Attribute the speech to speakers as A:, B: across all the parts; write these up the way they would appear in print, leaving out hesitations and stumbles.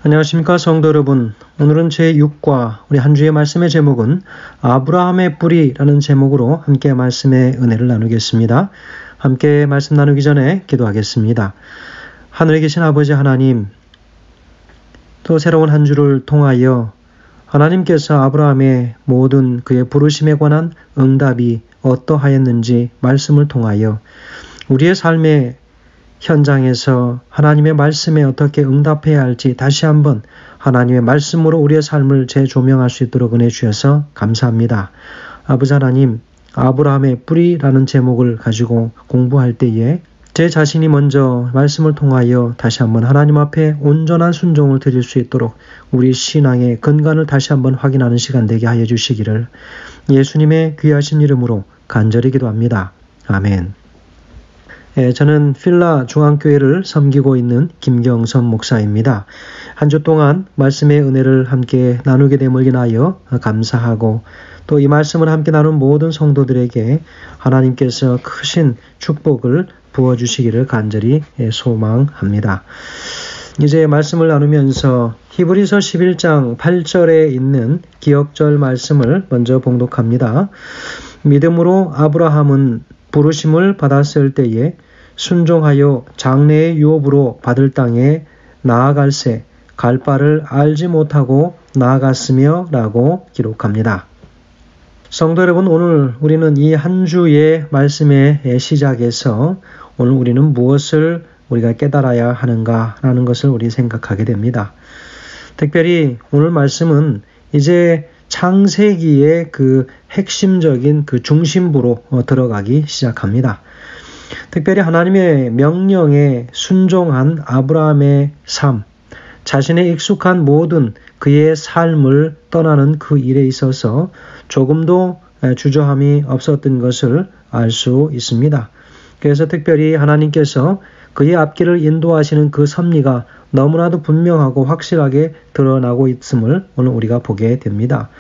A: 안녕하십니까 성도 여러분. 오늘은 제6과 우리 한 주의 말씀의 제목은 아브라함의 뿌리라는 제목으로 함께 말씀의 은혜를 나누겠습니다. 함께 말씀 나누기 전에 기도하겠습니다. 하늘에 계신 아버지 하나님, 또 새로운 한 주를 통하여 하나님께서 아브라함의 모든 그의 부르심에 관한 응답이 어떠하였는지 말씀을 통하여 우리의 삶의 현장에서 하나님의 말씀에 어떻게 응답해야 할지 다시 한번 하나님의 말씀으로 우리의 삶을 재조명할 수 있도록 은혜 주셔서 감사합니다. 아버지 하나님, 아브라함의 뿌리라는 제목을 가지고 공부할 때에 제 자신이 먼저 말씀을 통하여 다시 한번 하나님 앞에 온전한 순종을 드릴 수 있도록 우리 신앙의 근간을 다시 한번 확인하는 시간 되게 하여 주시기를 예수님의 귀하신 이름으로 간절히 기도합니다. 아멘. 저는 필라 중앙교회를 섬기고 있는 김경선 목사입니다. 한 주 동안 말씀의 은혜를 함께 나누게 됨을 인하여 감사하고 또 이 말씀을 함께 나눈 모든 성도들에게 하나님께서 크신 축복을 부어주시기를 간절히 소망합니다. 이제 말씀을 나누면서 히브리서 11장 8절에 있는 기억절 말씀을 먼저 봉독합니다. 믿음으로 아브라함은 부르심을 받았을 때에 순종하여 장래의 유업으로 받을 땅에 나아갈새 갈 바를 알지 못하고 나아갔으며 라고 기록합니다. 성도 여러분, 오늘 우리는 이 한 주의 말씀의 시작에서 오늘 우리는 무엇을 우리가 깨달아야 하는가라는 것을 우리 생각하게 됩니다. 특별히 오늘 말씀은 이제 창세기의 그 핵심적인 그 중심부로 들어가기 시작합니다. 특별히 하나님의 명령에 순종한 아브라함의 삶, 자신의 익숙한 모든 그의 삶을 떠나는 그 일에 있어서 조금도 주저함이 없었던 것을 알 수 있습니다. 그래서 특별히 하나님께서 그의 앞길을 인도하시는 그 섭리가 너무나도 분명하고 확실하게 드러나고 있음을 오늘 우리가 보게 됩니다.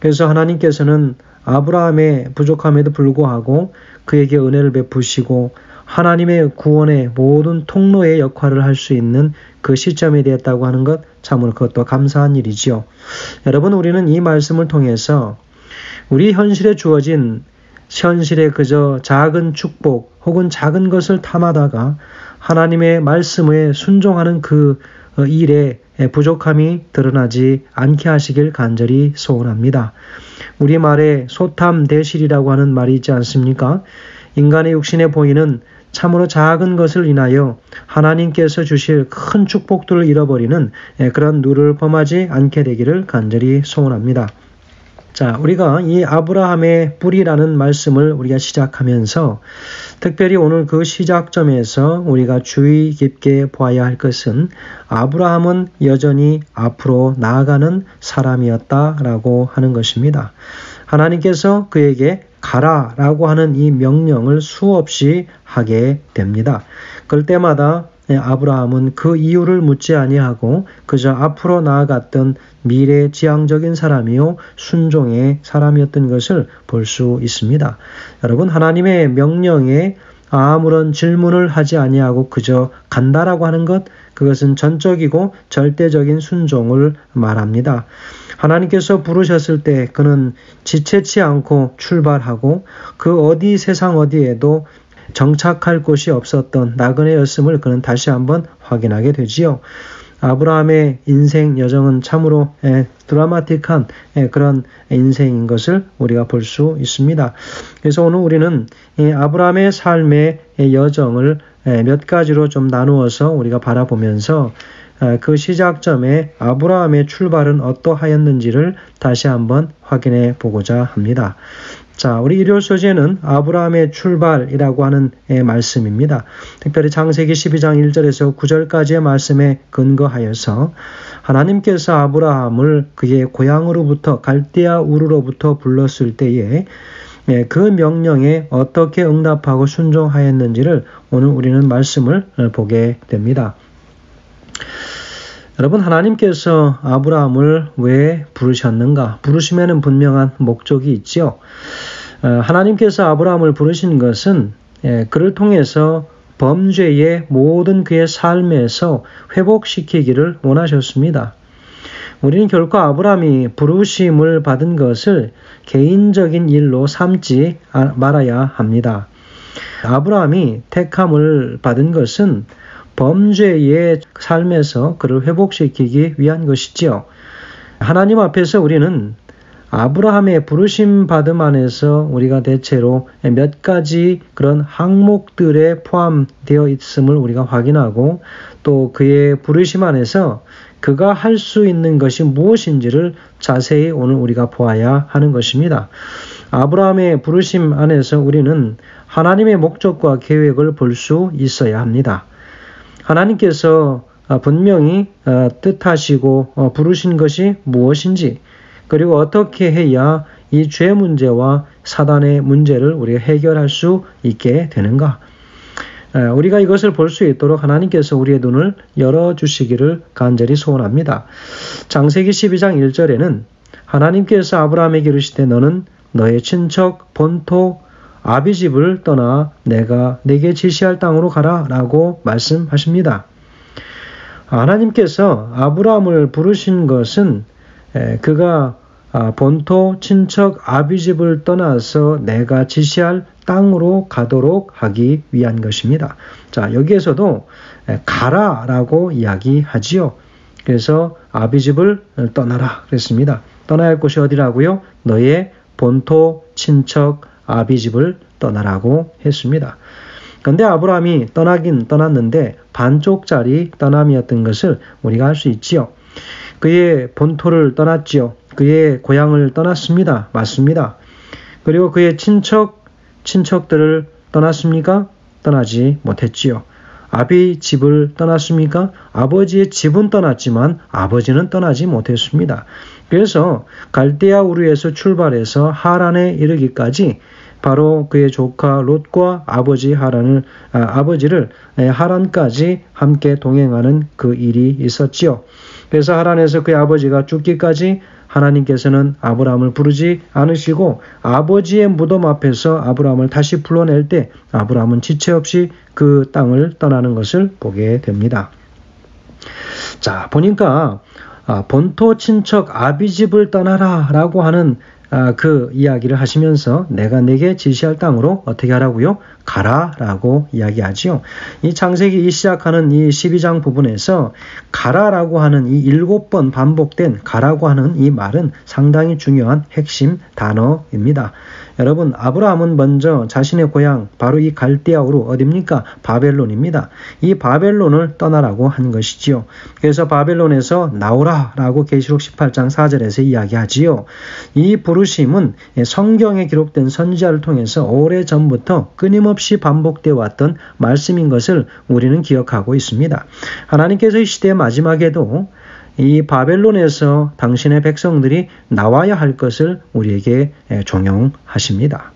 A: 그래서 하나님께서는 아브라함의 부족함에도 불구하고 그에게 은혜를 베푸시고 하나님의 구원의 모든 통로의 역할을 할 수 있는 그 시점이 되었다고 하는 것, 참으로 그것도 감사한 일이지요. 여러분, 우리는 이 말씀을 통해서 우리 현실에 주어진 현실의 그저 작은 축복 혹은 작은 것을 탐하다가 하나님의 말씀에 순종하는 그 일에 부족함이 드러나지 않게 하시길 간절히 소원합니다. 우리말에 소탐대실이라고 하는 말이 있지 않습니까? 인간의 육신에 보이는 참으로 작은 것을 인하여 하나님께서 주실 큰 축복들을 잃어버리는 그런 누를 범하지 않게 되기를 간절히 소원합니다. 자, 우리가 이 아브라함의 뿌리라는 말씀을 우리가 시작하면서 특별히 오늘 그 시작점에서 우리가 주의 깊게 보아야 할 것은 아브라함은 여전히 앞으로 나아가는 사람이었다라고 하는 것입니다. 하나님께서 그에게 가라라고 하는 이 명령을 수없이 하게 됩니다. 그럴 때마다 아브라함은 그 이유를 묻지 아니하고 그저 앞으로 나아갔던 미래지향적인 사람이요 순종의 사람이었던 것을 볼 수 있습니다. 여러분, 하나님의 명령에 아무런 질문을 하지 아니하고 그저 간다라고 하는 것, 그것은 전적이고 절대적인 순종을 말합니다. 하나님께서 부르셨을 때 그는 지체치 않고 출발하고 그 어디 세상 어디에도 정착할 곳이 없었던 나그네였음을 그는 다시 한번 확인하게 되지요. 아브라함의 인생 여정은 참으로 드라마틱한 그런 인생인 것을 우리가 볼 수 있습니다. 그래서 오늘 우리는 이 아브라함의 삶의 여정을 몇 가지로 좀 나누어서 우리가 바라보면서 그 시작점에 아브라함의 출발은 어떠하였는지를 다시 한번 확인해 보고자 합니다. 자, 우리 일요일 소재는 아브라함의 출발이라고 하는 말씀입니다. 특별히 창세기 12장 1절에서 9절까지의 말씀에 근거하여서 하나님께서 아브라함을 그의 고향으로부터 갈대아 우르로부터 불렀을 때에 그 명령에 어떻게 응답하고 순종하였는지를 오늘 우리는 말씀을 보게 됩니다. 여러분, 하나님께서 아브라함을 왜 부르셨는가? 부르심에는 분명한 목적이 있죠. 하나님께서 아브라함을 부르신 것은 그를 통해서 범죄의 모든 그의 삶에서 회복시키기를 원하셨습니다. 우리는 결코 아브라함이 부르심을 받은 것을 개인적인 일로 삼지 말아야 합니다. 아브라함이 택함을 받은 것은 범죄의 삶에서 그를 회복시키기 위한 것이지요. 하나님 앞에서 우리는 아브라함의 부르심 받음 안에서 우리가 대체로 몇 가지 그런 항목들에 포함되어 있음을 우리가 확인하고 또 그의 부르심 안에서 그가 할 수 있는 것이 무엇인지를 자세히 오늘 우리가 보아야 하는 것입니다. 아브라함의 부르심 안에서 우리는 하나님의 목적과 계획을 볼 수 있어야 합니다. 하나님께서 분명히 뜻하시고 부르신 것이 무엇인지 그리고 어떻게 해야 이 죄 문제와 사단의 문제를 우리가 해결할 수 있게 되는가? 우리가 이것을 볼 수 있도록 하나님께서 우리의 눈을 열어주시기를 간절히 소원합니다. 창세기 12장 1절에는 하나님께서 아브라함에게 이르시되 너는 너의 친척 본토 아비집을 떠나 내가 네게 지시할 땅으로 가라 라고 말씀하십니다. 하나님께서 아브라함을 부르신 것은 그가 본토 친척 아비집을 떠나서 내가 지시할 땅으로 가도록 하기 위한 것입니다. 자, 여기에서도 가라라고 이야기하지요. 그래서 아비집을 떠나라 그랬습니다. 떠나야 할 곳이 어디라고요? 너의 본토 친척 아비집을 떠나라고 했습니다. 그런데 아브라함이 떠나긴 떠났는데 반쪽짜리 떠남이었던 것을 우리가 알 수 있지요. 그의 본토를 떠났지요. 그의 고향을 떠났습니다. 맞습니다. 그리고 그의 친척들을 떠났습니까? 떠나지 못했지요. 아비 집을 떠났습니까? 아버지의 집은 떠났지만 아버지는 떠나지 못했습니다. 그래서 갈대아 우르에서 출발해서 하란에 이르기까지 바로 그의 조카 롯과 아버지를 하란까지 함께 동행하는 그 일이 있었지요. 그래서 하란에서 그의 아버지가 죽기까지 하나님께서는 아브라함을 부르지 않으시고 아버지의 무덤 앞에서 아브라함을 다시 불러낼 때 아브라함은 지체 없이 그 땅을 떠나는 것을 보게 됩니다. 자, 보니까 본토 친척 아비집을 떠나라 라고 하는 그 이야기를 하시면서 내가 네게 지시할 땅으로 어떻게 하라고요? 가라라고 이야기하지요. 이 창세기 시작하는 이 12장 부분에서 가라라고 하는 이 7번 반복된 가라고 하는 이 말은 상당히 중요한 핵심 단어입니다. 여러분, 아브라함은 먼저 자신의 고향 바로 이 갈대아우로 어디입니까? 바벨론입니다. 이 바벨론을 떠나라고 한 것이지요. 그래서 바벨론에서 나오라라고 계시록 18장 4절에서 이야기하지요. 이 부르심은 성경에 기록된 선지자를 통해서 오래전부터 끊임없이 반복되어 왔던 말씀인 것을 우리는 기억하고 있습니다. 하나님께서 이 시대의 마지막에도 이 바벨론에서 당신의 백성들이 나와야 할 것을 우리에게 종용하십니다.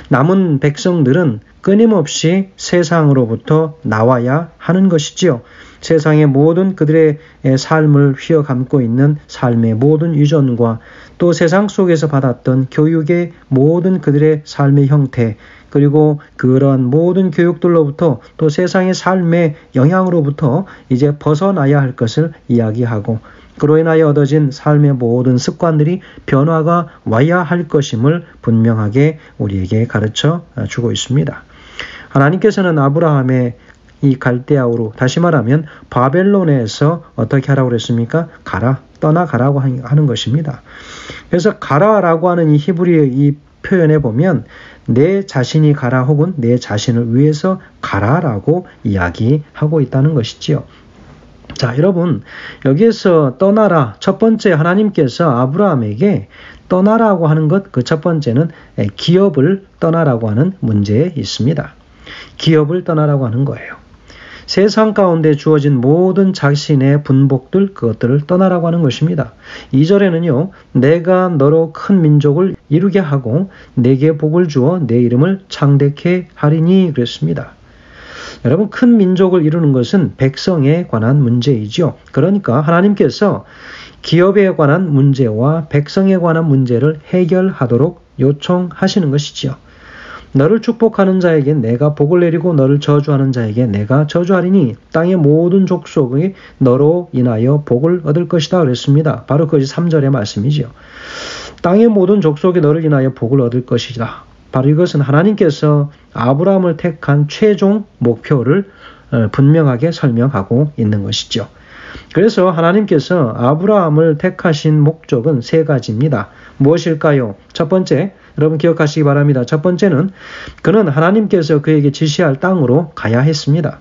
A: 남은 백성들은 끊임없이 세상으로부터 나와야 하는 것이지요. 세상의 모든 그들의 삶을 휘어감고 있는 삶의 모든 유전과 또 세상 속에서 받았던 교육의 모든 그들의 삶의 형태 그리고 그러한 모든 교육들로부터 또 세상의 삶의 영향으로부터 이제 벗어나야 할 것을 이야기하고 그로 인하여 얻어진 삶의 모든 습관들이 변화가 와야 할 것임을 분명하게 우리에게 가르쳐 주고 있습니다. 하나님께서는 아브라함의 이 갈대아우로 다시 말하면 바벨론에서 어떻게 하라고 그랬습니까? 떠나가라고 하는 것입니다. 그래서 가라라고 하는 이 히브리의 이 표현에 보면 내 자신이 가라 혹은 내 자신을 위해서 가라라고 이야기하고 있다는 것이지요. 자, 여러분, 여기에서 떠나라. 첫 번째 하나님께서 아브라함에게 떠나라고 하는 것, 그 첫 번째는 기업을 떠나라고 하는 문제에 있습니다. 기업을 떠나라고 하는 거예요. 세상 가운데 주어진 모든 자신의 분복들, 그것들을 떠나라고 하는 것입니다. 2절에는요, 내가 너로 큰 민족을 이루게 하고 내게 복을 주어 내 이름을 창대케 하리니 그랬습니다. 여러분, 큰 민족을 이루는 것은 백성에 관한 문제이죠. 그러니까 하나님께서 기업에 관한 문제와 백성에 관한 문제를 해결하도록 요청하시는 것이지요. 너를 축복하는 자에게 내가 복을 내리고 너를 저주하는 자에게 내가 저주하리니 땅의 모든 족속이 너로 인하여 복을 얻을 것이다 그랬습니다. 바로 그것이 3절의 말씀이죠. 땅의 모든 족속이 너를 인하여 복을 얻을 것이다. 바로 이것은 하나님께서 아브라함을 택한 최종 목표를 분명하게 설명하고 있는 것이죠. 그래서 하나님께서 아브라함을 택하신 목적은 3가지입니다. 무엇일까요? 첫 번째, 여러분 기억하시기 바랍니다. 첫 번째는 그는 하나님께서 그에게 지시할 땅으로 가야 했습니다.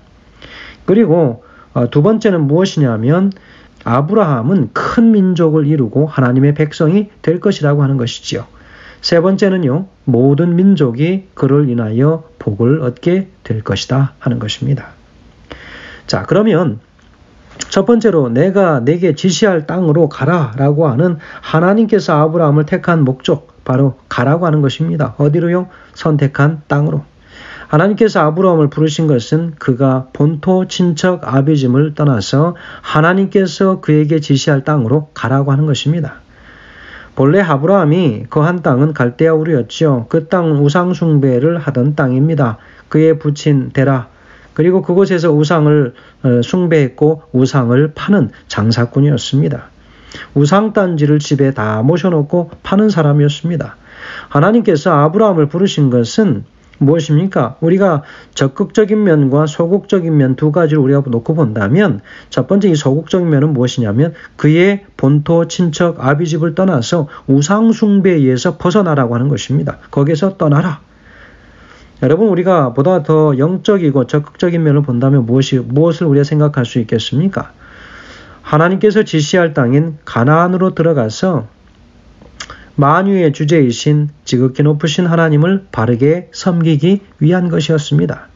A: 그리고 두 번째는 무엇이냐면 아브라함은 큰 민족을 이루고 하나님의 백성이 될 것이라고 하는 것이지요. 세 번째는요, 모든 민족이 그를 인하여 복을 얻게 될 것이다 하는 것입니다. 자, 그러면 첫 번째로 내가 내게 지시할 땅으로 가라라고 하는 하나님께서 아브라함을 택한 목적, 바로 가라고 하는 것입니다. 어디로요? 선택한 땅으로. 하나님께서 아브라함을 부르신 것은 그가 본토 친척 아비짐을 떠나서 하나님께서 그에게 지시할 땅으로 가라고 하는 것입니다. 본래 아브라함이 거한 땅은 갈대아 우르였죠. 그 땅은 우상 숭배를 하던 땅입니다. 그의 부친 데라, 그리고 그곳에서 우상을 숭배했고 우상을 파는 장사꾼이었습니다. 우상단지를 집에 다 모셔놓고 파는 사람이었습니다. 하나님께서 아브라함을 부르신 것은 무엇입니까? 우리가 적극적인 면과 소극적인 면 두 가지를 우리가 놓고 본다면 첫 번째 이 소극적인 면은 무엇이냐면 그의 본토 친척 아비집을 떠나서 우상 숭배에 의해서 벗어나라고 하는 것입니다. 거기에서 떠나라. 여러분, 우리가 보다 더 영적이고 적극적인 면을 본다면 무엇을 우리가 생각할 수 있겠습니까? 하나님께서 지시할 땅인 가나안으로 들어가서 만유의 주제이신 지극히 높으신 하나님을 바르게 섬기기 위한 것이었습니다.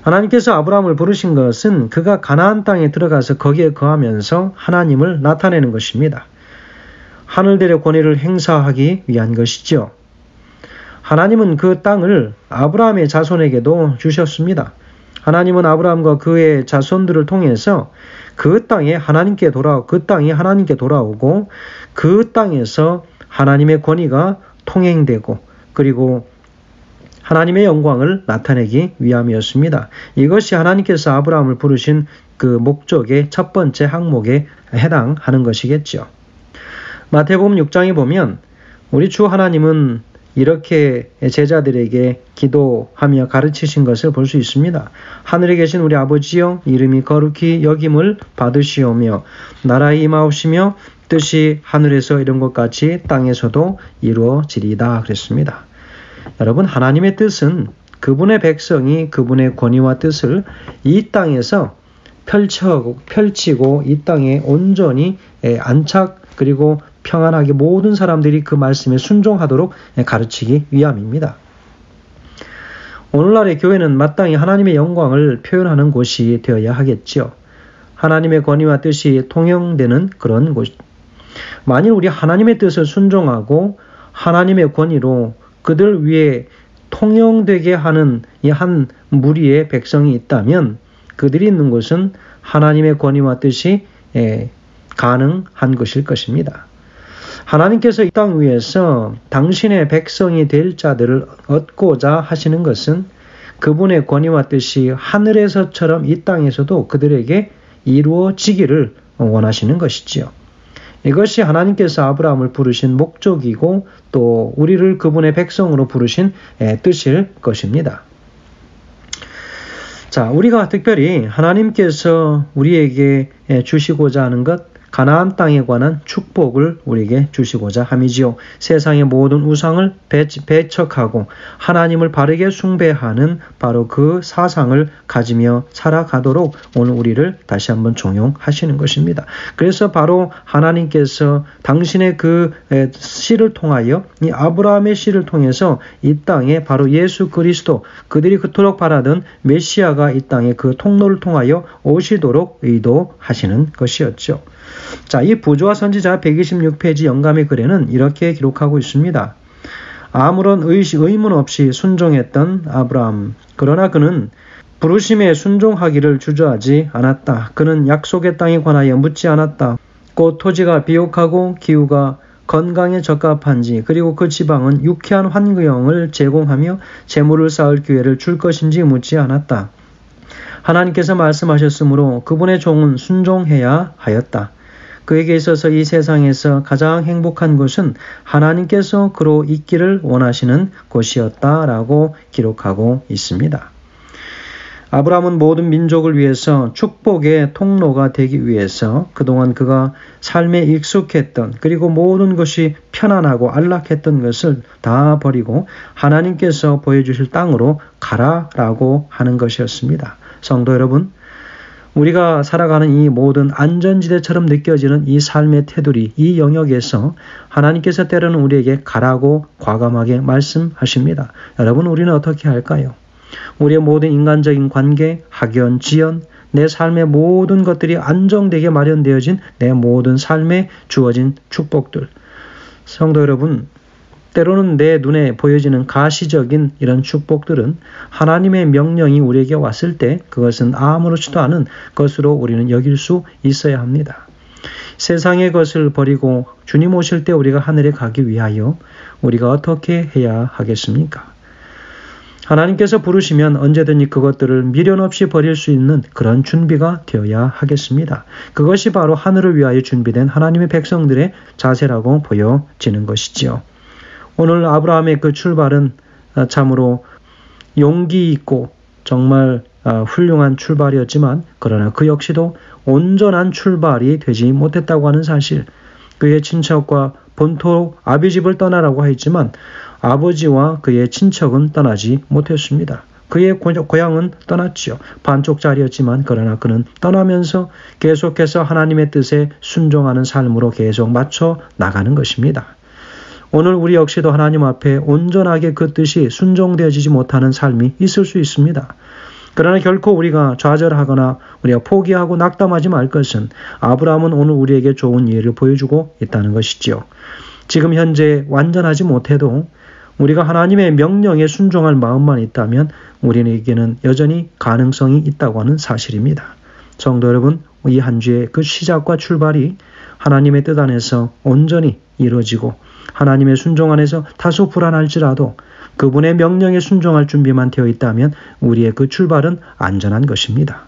A: 하나님께서 아브라함을 부르신 것은 그가 가나안 땅에 들어가서 거기에 거하면서 하나님을 나타내는 것입니다. 하늘들의 권위를 행사하기 위한 것이죠. 하나님은 그 땅을 아브라함의 자손에게도 주셨습니다. 하나님은 아브라함과 그의 자손들을 통해서 그 땅이 하나님께 돌아오고 그 땅에서 하나님의 권위가 통행되고 그리고 하나님의 영광을 나타내기 위함이었습니다. 이것이 하나님께서 아브라함을 부르신 그 목적의 첫 번째 항목에 해당하는 것이겠죠. 마태복음 6장에 보면 우리 주 하나님은 이렇게 제자들에게 기도하며 가르치신 것을 볼 수 있습니다. 하늘에 계신 우리 아버지여, 이름이 거룩히 여김을 받으시오며 나라에 임하옵시며 뜻이 하늘에서 이룬 것 같이 땅에서도 이루어지리다 그랬습니다. 여러분, 하나님의 뜻은 그분의 백성이 그분의 권위와 뜻을 이 땅에서 펼치고 이 땅에 온전히 안착 그리고 평안하게 모든 사람들이 그 말씀에 순종하도록 가르치기 위함입니다. 오늘날의 교회는 마땅히 하나님의 영광을 표현하는 곳이 되어야 하겠지요. 하나님의 권위와 뜻이 통용되는 그런 곳. 만일 우리 하나님의 뜻을 순종하고 하나님의 권위로 그들 위에 통용되게 하는 이 한 무리의 백성이 있다면 그들이 있는 곳은 하나님의 권위와 뜻이 가능한 것일 것입니다. 하나님께서 이 땅 위에서 당신의 백성이 될 자들을 얻고자 하시는 것은 그분의 권위와 뜻이 하늘에서처럼 이 땅에서도 그들에게 이루어지기를 원하시는 것이지요. 이것이 하나님께서 아브라함을 부르신 목적이고 또 우리를 그분의 백성으로 부르신 뜻일 것입니다. 자, 우리가 특별히 하나님께서 우리에게 주시고자 하는 것, 가나안 땅에 관한 축복을 우리에게 주시고자 함이지요. 세상의 모든 우상을 배척하고 하나님을 바르게 숭배하는 바로 그 사상을 가지며 살아가도록 오늘 우리를 다시 한번 종용하시는 것입니다. 그래서 바로 하나님께서 당신의 그 씨를 통하여 이 아브라함의 씨를 통해서 이 땅에 바로 예수 그리스도, 그들이 그토록 바라던 메시아가 이 땅에 그 통로를 통하여 오시도록 의도하시는 것이었죠. 자, 이 부조와 선지자 126페이지 영감의 글에는 이렇게 기록하고 있습니다. 아무런 의문 없이 순종했던 아브라함. 그러나 그는 부르심에 순종하기를 주저하지 않았다. 그는 약속의 땅에 관하여 묻지 않았다. 곧 토지가 비옥하고 기후가 건강에 적합한지, 그리고 그 지방은 유쾌한 환경을 제공하며 재물을 쌓을 기회를 줄 것인지 묻지 않았다. 하나님께서 말씀하셨으므로 그분의 종은 순종해야 하였다. 그에게 있어서 이 세상에서 가장 행복한 곳은 하나님께서 그로 있기를 원하시는 곳이었다라고 기록하고 있습니다. 아브라함은 모든 민족을 위해서 축복의 통로가 되기 위해서 그동안 그가 삶에 익숙했던, 그리고 모든 것이 편안하고 안락했던 것을 다 버리고 하나님께서 보여주실 땅으로 가라라고 하는 것이었습니다. 성도 여러분, 우리가 살아가는 이 모든 안전지대처럼 느껴지는 이 삶의 테두리, 이 영역에서 하나님께서 때로는 우리에게 가라고 과감하게 말씀하십니다. 여러분, 우리는 어떻게 할까요? 우리의 모든 인간적인 관계, 학연, 지연, 내 삶의 모든 것들이 안정되게 마련되어진 내 모든 삶에 주어진 축복들. 성도 여러분, 때로는 내 눈에 보여지는 가시적인 이런 축복들은 하나님의 명령이 우리에게 왔을 때 그것은 아무렇지도 않은 것으로 우리는 여길 수 있어야 합니다. 세상의 것을 버리고 주님 오실 때 우리가 하늘에 가기 위하여 우리가 어떻게 해야 하겠습니까? 하나님께서 부르시면 언제든지 그것들을 미련 없이 버릴 수 있는 그런 준비가 되어야 하겠습니다. 그것이 바로 하늘을 위하여 준비된 하나님의 백성들의 자세라고 보여지는 것이지요. 오늘 아브라함의 그 출발은 참으로 용기 있고 정말 훌륭한 출발이었지만, 그러나 그 역시도 온전한 출발이 되지 못했다고 하는 사실, 그의 친척과 본토 아비집을 떠나라고 했지만 아버지와 그의 친척은 떠나지 못했습니다. 그의 고향은 떠났지요. 반쪽짜리였지만 그러나 그는 떠나면서 계속해서 하나님의 뜻에 순종하는 삶으로 계속 맞춰 나가는 것입니다. 오늘 우리 역시도 하나님 앞에 온전하게 그 뜻이 순종되어지지 못하는 삶이 있을 수 있습니다. 그러나 결코 우리가 좌절하거나 우리가 포기하고 낙담하지 말 것은 아브라함은 오늘 우리에게 좋은 예를 보여주고 있다는 것이지요. 지금 현재 완전하지 못해도 우리가 하나님의 명령에 순종할 마음만 있다면 우리에게는 여전히 가능성이 있다고 하는 사실입니다. 성도 여러분, 이 한 주의 그 시작과 출발이 하나님의 뜻 안에서 온전히 이루어지고 하나님의 순종 안에서 다소 불안할지라도 그분의 명령에 순종할 준비만 되어 있다면 우리의 그 출발은 안전한 것입니다.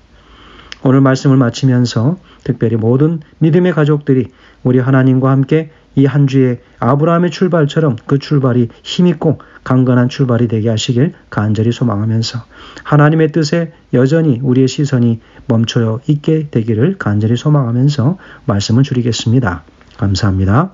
A: 오늘 말씀을 마치면서 특별히 모든 믿음의 가족들이 우리 하나님과 함께 이 한 주의 아브라함의 출발처럼 그 출발이 힘있고 강건한 출발이 되게 하시길 간절히 소망하면서 하나님의 뜻에 여전히 우리의 시선이 멈춰 있게 되기를 간절히 소망하면서 말씀을 줄이겠습니다. 감사합니다.